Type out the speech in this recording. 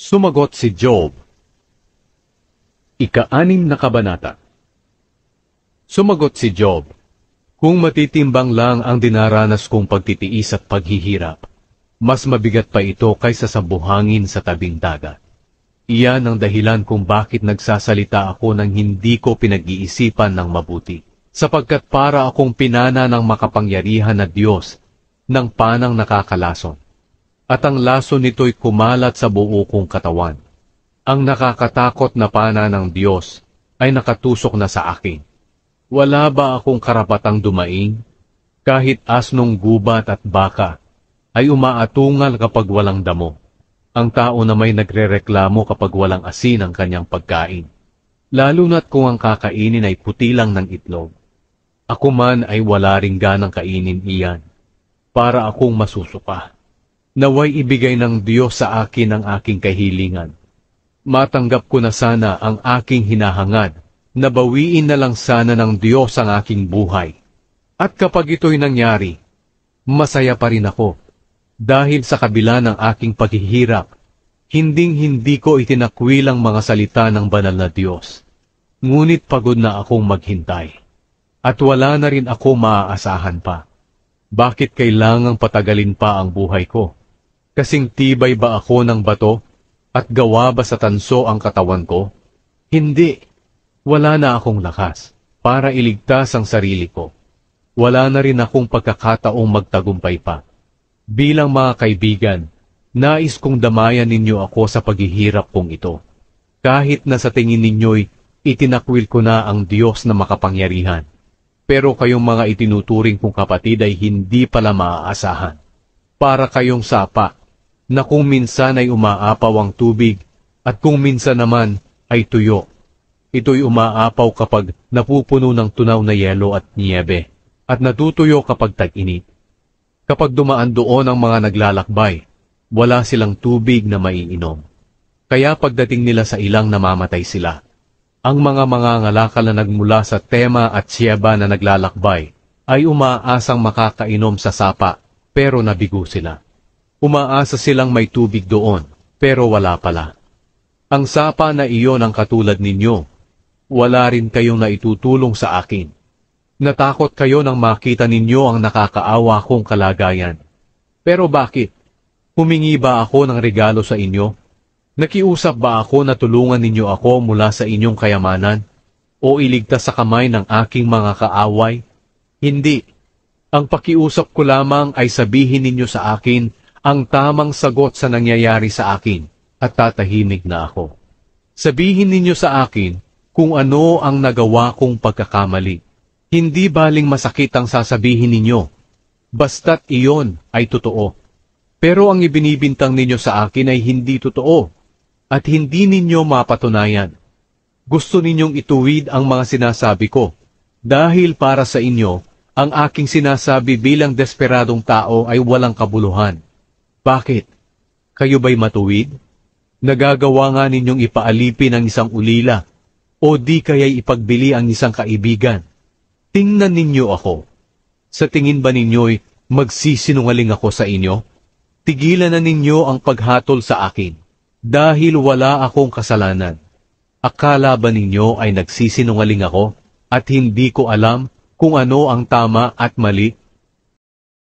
Sumagot si Job. Ika-6 na kabanata. Sumagot si Job, kung matitimbang lang ang dinaranas kong pagtitiis at paghihirap, mas mabigat pa ito kaysa sa buhangin sa tabing dagat. Iyan ang dahilan kung bakit nagsasalita ako nang hindi ko pinag-iisipan ng mabuti, sapagkat para akong pinana ng makapangyarihan na Diyos ng panang nakakalason. At ang laso nito'y kumalat sa buo kong katawan. Ang nakakatakot na pana ng Diyos ay nakatusok na sa akin. Wala ba akong karapatang dumaing? Kahit asnong gubat at baka ay umaatungal kapag walang damo. Ang tao na may nagrereklamo kapag walang asin ang kanyang pagkain. Lalo na't kung ang kakainin ay puti lang ng itlog. Ako man ay wala ring ganang kainin iyan, para akong masusuka. Naway ibigay ng Diyos sa akin ang aking kahilingan. Matanggap ko na sana ang aking hinahangad, nabawiin na lang sana ng Diyos ang aking buhay. At kapag ito'y nangyari, masaya pa rin ako, dahil sa kabila ng aking paghihirap, hinding-hindi ko itinakwilang mga salita ng banal na Diyos. Ngunit pagod na akong maghintay, at wala na rin ako maaasahan pa. Bakit kailangang patagalin pa ang buhay ko? Kasing tibay ba ako ng bato, at gawa ba sa tanso ang katawan ko? Hindi. Wala na akong lakas para iligtas ang sarili ko. Wala na rin akong pagkakataong magtagumpay pa. Bilang mga kaibigan, nais kong damayan ninyo ako sa paghihirap kong ito. Kahit na sa tingin ninyo'y itinakwil ko na ang Diyos na makapangyarihan. Pero kayong mga itinuturing kong kapatid ay hindi pala maaasahan. Para kayong sapa, na kung minsan ay umaapaw ang tubig, at kung minsan naman ay tuyo. Ito'y umaapaw kapag napupuno ng tunaw na yelo at niyebe, at natutuyo kapag tag-init. Kapag dumaan doon ang mga naglalakbay, wala silang tubig na maiinom. Kaya pagdating nila sa ilang namamatay sila. Ang mga mangangalakal na nagmula sa Tema at Sieba na naglalakbay, ay umaasang makakainom sa sapa, pero nabigo sila. Umaasa silang may tubig doon, pero wala pala. Ang sapa na iyon ang katulad ninyo. Wala rin kayong naitutulong sa akin. Natakot kayo nang makita ninyo ang nakakaawa kong kalagayan. Pero bakit? Humingi ba ako ng regalo sa inyo? Nakiusap ba ako na tulungan ninyo ako mula sa inyong kayamanan? O iligtas sa kamay ng aking mga kaaway? Hindi. Ang pakiusap ko lamang ay sabihin ninyo sa akin ang tamang sagot sa nangyayari sa akin, at tatahimik na ako. Sabihin ninyo sa akin kung ano ang nagawa kong pagkakamali. Hindi baling masakit ang sasabihin ninyo, basta't iyon ay totoo. Pero ang ibinibintang ninyo sa akin ay hindi totoo, at hindi ninyo mapatunayan. Gusto ninyong ituwid ang mga sinasabi ko, dahil para sa inyo, ang aking sinasabi bilang desperadong tao ay walang kabuluhan. Bakit? Kayo ba'y matuwid? Nagagawa nga ninyong ipaalipin ang isang ulila, o di kaya'y ipagbili ang isang kaibigan. Tingnan ninyo ako. Sa tingin ba ninyo'y magsisinungaling ako sa inyo? Tigilan na ninyo ang paghatol sa akin, dahil wala akong kasalanan. Akala ba ninyo ay nagsisinungaling ako, at hindi ko alam kung ano ang tama at mali?